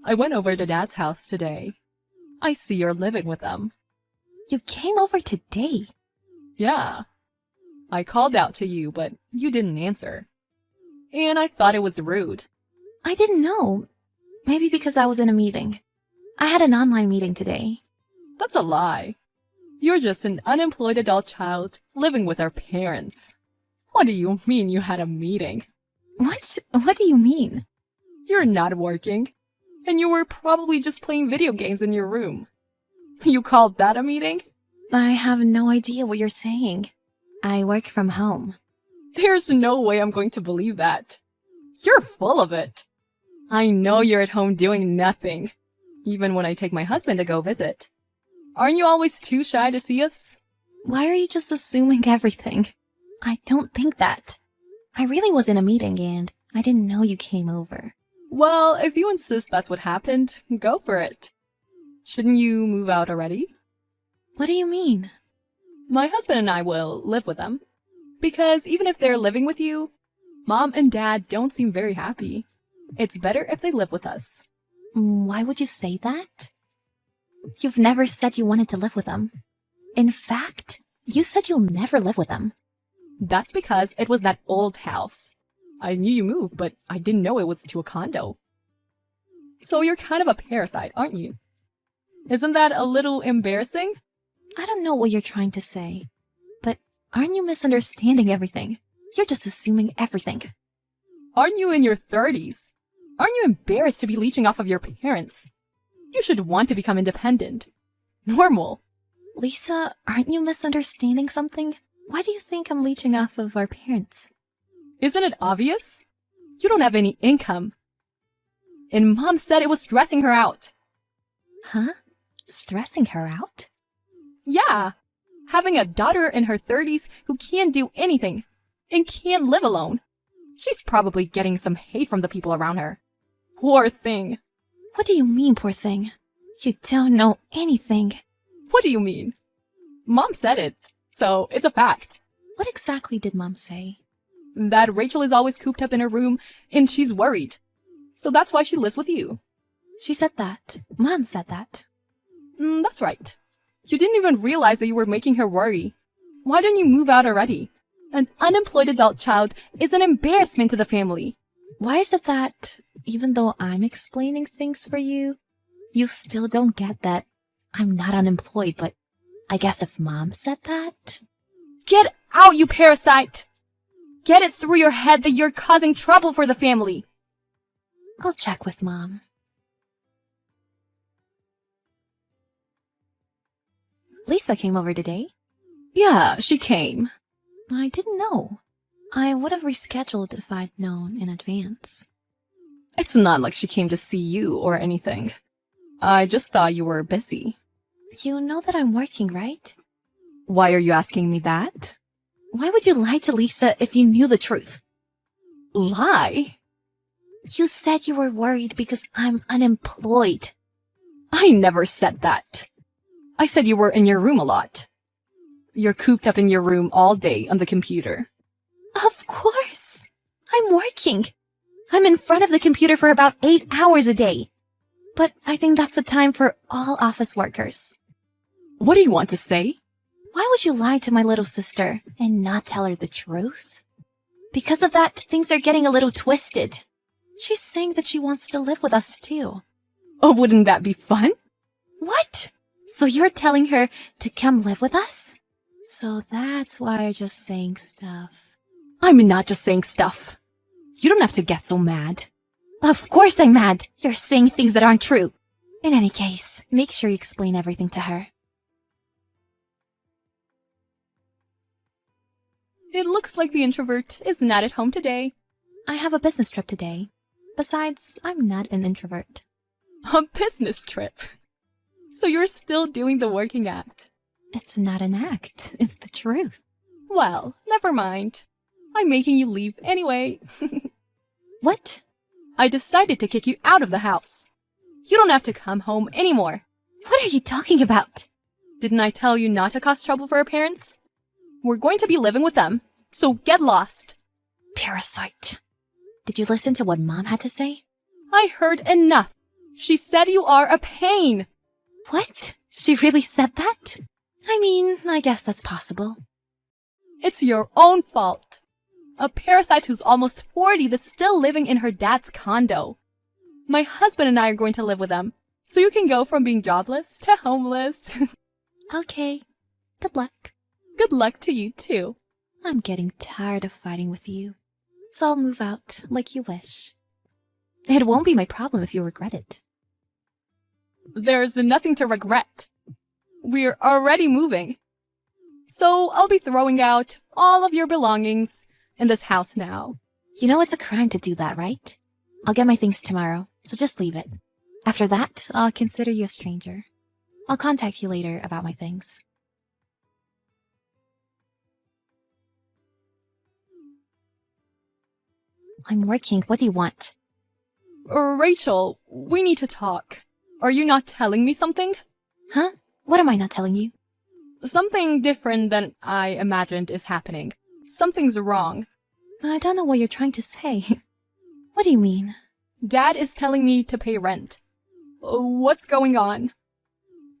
I went over to Dad's house today. I see you're living with them. You came over today? Yeah. I called out to you, but you didn't answer. And I thought it was rude. I didn't know. Maybe because I was in a meeting. I had an online meeting today. That's a lie. You're just an unemployed adult child living with our parents. What do you mean you had a meeting? What? What do you mean? You're not working, and you were probably just playing video games in your room. You called that a meeting? I have no idea what you're saying. I work from home. There's no way I'm going to believe that. You're full of it. I know you're at home doing nothing, even when I take my husband to go visit. Aren't you always too shy to see us? Why are you just assuming everything? I don't think that. I really was in a meeting and I didn't know you came over. Well, if you insist that's what happened, go for it. Shouldn't you move out already? What do you mean? My husband and I will live with them. Because even if they're living with you, Mom and Dad don't seem very happy. It's better if they live with us. Why would you say that? You've never said you wanted to live with them. In fact, you said you'll never live with them. That's because it was that old house. I knew you moved, but I didn't know it was to a condo. So you're kind of a parasite, aren't you? Isn't that a little embarrassing? I don't know what you're trying to say, but aren't you misunderstanding everything? You're just assuming everything. Aren't you in your 30s? Aren't you embarrassed to be leeching off of your parents? You should want to become independent. Normal. Lisa, aren't you misunderstanding something? Why do you think I'm leeching off of our parents? Isn't it obvious? You don't have any income. And Mom said it was stressing her out. Huh? Stressing her out? Yeah. Having a daughter in her 30s who can't do anything and can't live alone. She's probably getting some hate from the people around her. Poor thing. What do you mean, poor thing? You don't know anything. What do you mean? Mom said it, so it's a fact. What exactly did Mom say? That Rachel is always cooped up in her room and she's worried. So that's why she lives with you. She said that. Mom said that. That's right. You didn't even realize that you were making her worry. Why don't you move out already? An unemployed adult child is an embarrassment to the family. Why is it that, even though I'm explaining things for you, you still don't get that I'm not unemployed, but I guess if Mom said that... Get out, you parasite! Get it through your head that you're causing trouble for the family. I'll check with Mom. Lisa came over today. Yeah, she came. I didn't know. I would have rescheduled if I'd known in advance. It's not like she came to see you or anything. I just thought you were busy. You know that I'm working, right? Why are you asking me that? Why would you lie to Lisa if you knew the truth? Lie? You said you were worried because I'm unemployed. I never said that. I said you were in your room a lot. You're cooped up in your room all day on the computer. Of course. I'm working. I'm in front of the computer for about 8 hours a day. But I think that's the time for all office workers. What do you want to say? Why would you lie to my little sister and not tell her the truth? Because of that, things are getting a little twisted. She's saying that she wants to live with us too. Oh, wouldn't that be fun? What? So you're telling her to come live with us? So that's why you're just saying stuff. I'm not just saying stuff. You don't have to get so mad. Of course I'm mad. You're saying things that aren't true. In any case, make sure you explain everything to her. It looks like the introvert is not at home today. I have a business trip today. Besides, I'm not an introvert. A business trip? So you're still doing the working act? It's not an act. It's the truth. Well, never mind. I'm making you leave anyway. What? I decided to kick you out of the house. You don't have to come home anymore. What are you talking about? Didn't I tell you not to cause trouble for our parents? We're going to be living with them, so get lost. Parasite. Did you listen to what Mom had to say? I heard enough. She said you are a pain. What? She really said that? I mean, I guess that's possible. It's your own fault. A parasite who's almost 40 that's still living in her dad's condo. My husband and I are going to live with them, so you can go from being jobless to homeless. Okay. Good luck. Good luck to you too. I'm getting tired of fighting with you, so I'll move out like you wish. It won't be my problem if you regret it. There's nothing to regret. We're already moving. So I'll be throwing out all of your belongings in this house now. You know it's a crime to do that, right? I'll get my things tomorrow, so just leave it. After that, I'll consider you a stranger. I'll contact you later about my things. I'm working. What do you want? Rachel, we need to talk. Are you not telling me something? Huh? What am I not telling you? Something different than I imagined is happening. Something's wrong. I don't know what you're trying to say. What do you mean? Dad is telling me to pay rent. What's going on?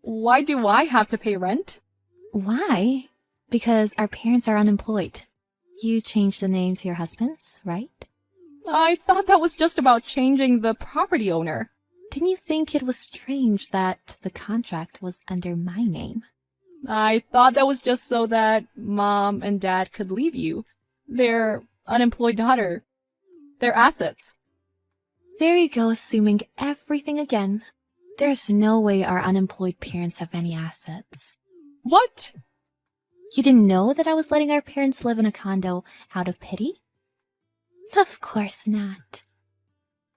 Why do I have to pay rent? Why? Because our parents are unemployed. You changed the name to your husband's, right? I thought that was just about changing the property owner. Didn't you think it was strange that the contract was under my name? I thought that was just so that Mom and Dad could leave you. Their unemployed daughter. Their assets. There you go, assuming everything again. There's no way our unemployed parents have any assets. What? You didn't know that I was letting our parents live in a condo out of pity? Of course not.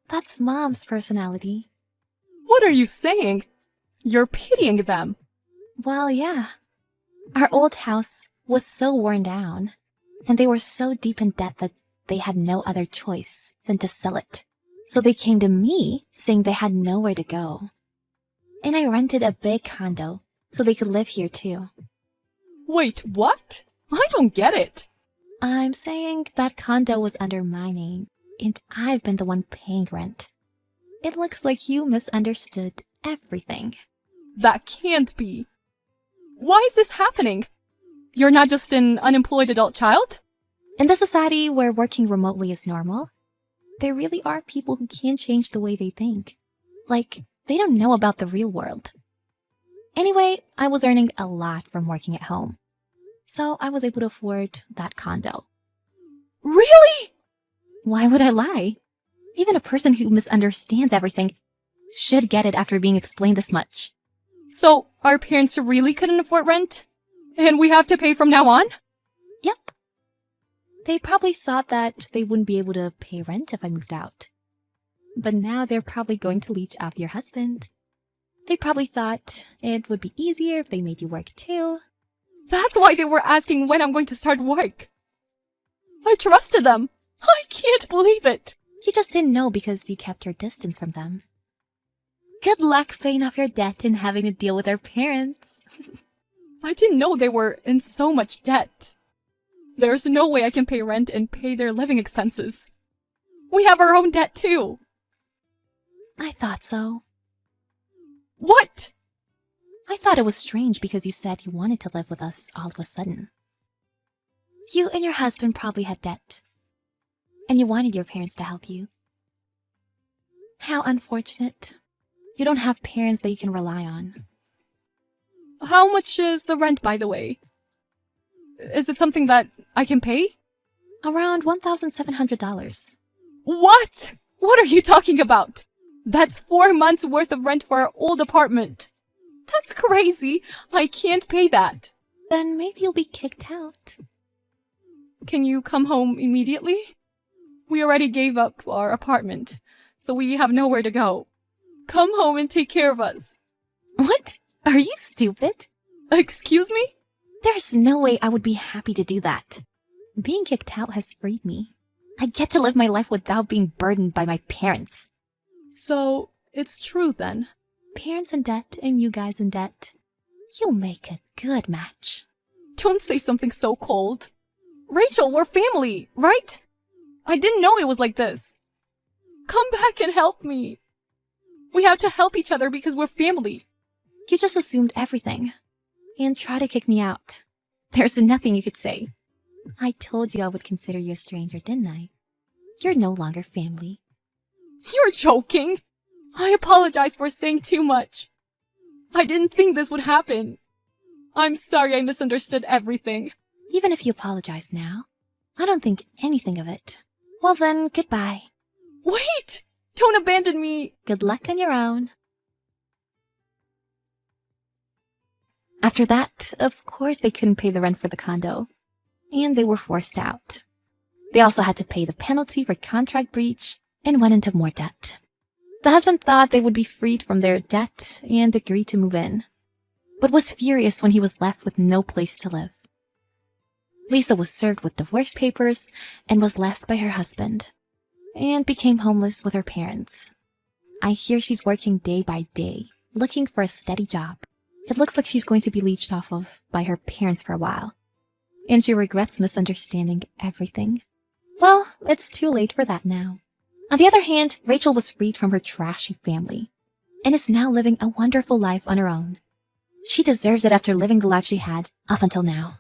That's Mom's personality. What are you saying? You're pitying them. Well, yeah. Our old house was so worn down, and they were so deep in debt that they had no other choice than to sell it. So they came to me saying they had nowhere to go. And I rented a big condo so they could live here too. Wait, what? I don't get it. I'm saying that condo was under my name, and I've been the one paying rent. It looks like you misunderstood everything. That can't be. Why is this happening? You're not just an unemployed adult child? In the society where working remotely is normal, there really are people who can't change the way they think. Like, they don't know about the real world. Anyway, I was earning a lot from working at home, so I was able to afford that condo. Really? Why would I lie? Even a person who misunderstands everything should get it after being explained this much. So, our parents really couldn't afford rent? And we have to pay from now on? Yep. They probably thought that they wouldn't be able to pay rent if I moved out. But now they're probably going to leech off your husband. They probably thought it would be easier if they made you work too. That's why they were asking when I'm going to start work. I trusted them. I can't believe it. You just didn't know because you kept your distance from them. Good luck paying off your debt and having to deal with their parents. I didn't know they were in so much debt. There's no way I can pay rent and pay their living expenses. We have our own debt too. I thought so. What? I thought it was strange because you said you wanted to live with us all of a sudden. You and your husband probably had debt, and you wanted your parents to help you. How unfortunate. You don't have parents that you can rely on. How much is the rent, by the way? Is it something that I can pay? Around $1,700. What? What are you talking about? That's 4 months worth of rent for our old apartment. That's crazy. I can't pay that. Then maybe you'll be kicked out. Can you come home immediately? We already gave up our apartment, so we have nowhere to go. Come home and take care of us. What? Are you stupid? Excuse me? There's no way I would be happy to do that. Being kicked out has freed me. I get to live my life without being burdened by my parents. So, it's true then. Parents in debt and you guys in debt. You'll make a good match. Don't say something so cold. Rachel, we're family, right? I didn't know it was like this. Come back and help me. We have to help each other because we're family. You just assumed everything and tried to kick me out. There's nothing you could say. I told you I would consider you a stranger, didn't I? You're no longer family. You're joking. I apologize for saying too much. I didn't think this would happen. I'm sorry I misunderstood everything. Even if you apologize now, I don't think anything of it. Well then, goodbye. Wait! Don't abandon me! Good luck on your own. After that, of course they couldn't pay the rent for the condo, and they were forced out. They also had to pay the penalty for contract breach and went into more debt. The husband thought they would be freed from their debt and agreed to move in, but was furious when he was left with no place to live. Lisa was served with divorce papers and was left by her husband, and became homeless with her parents. I hear she's working day by day, looking for a steady job. It looks like she's going to be leeched off of by her parents for a while, and she regrets misunderstanding everything. Well, it's too late for that now. On the other hand, Rachel was freed from her trashy family, and is now living a wonderful life on her own. She deserves it after living the life she had up until now.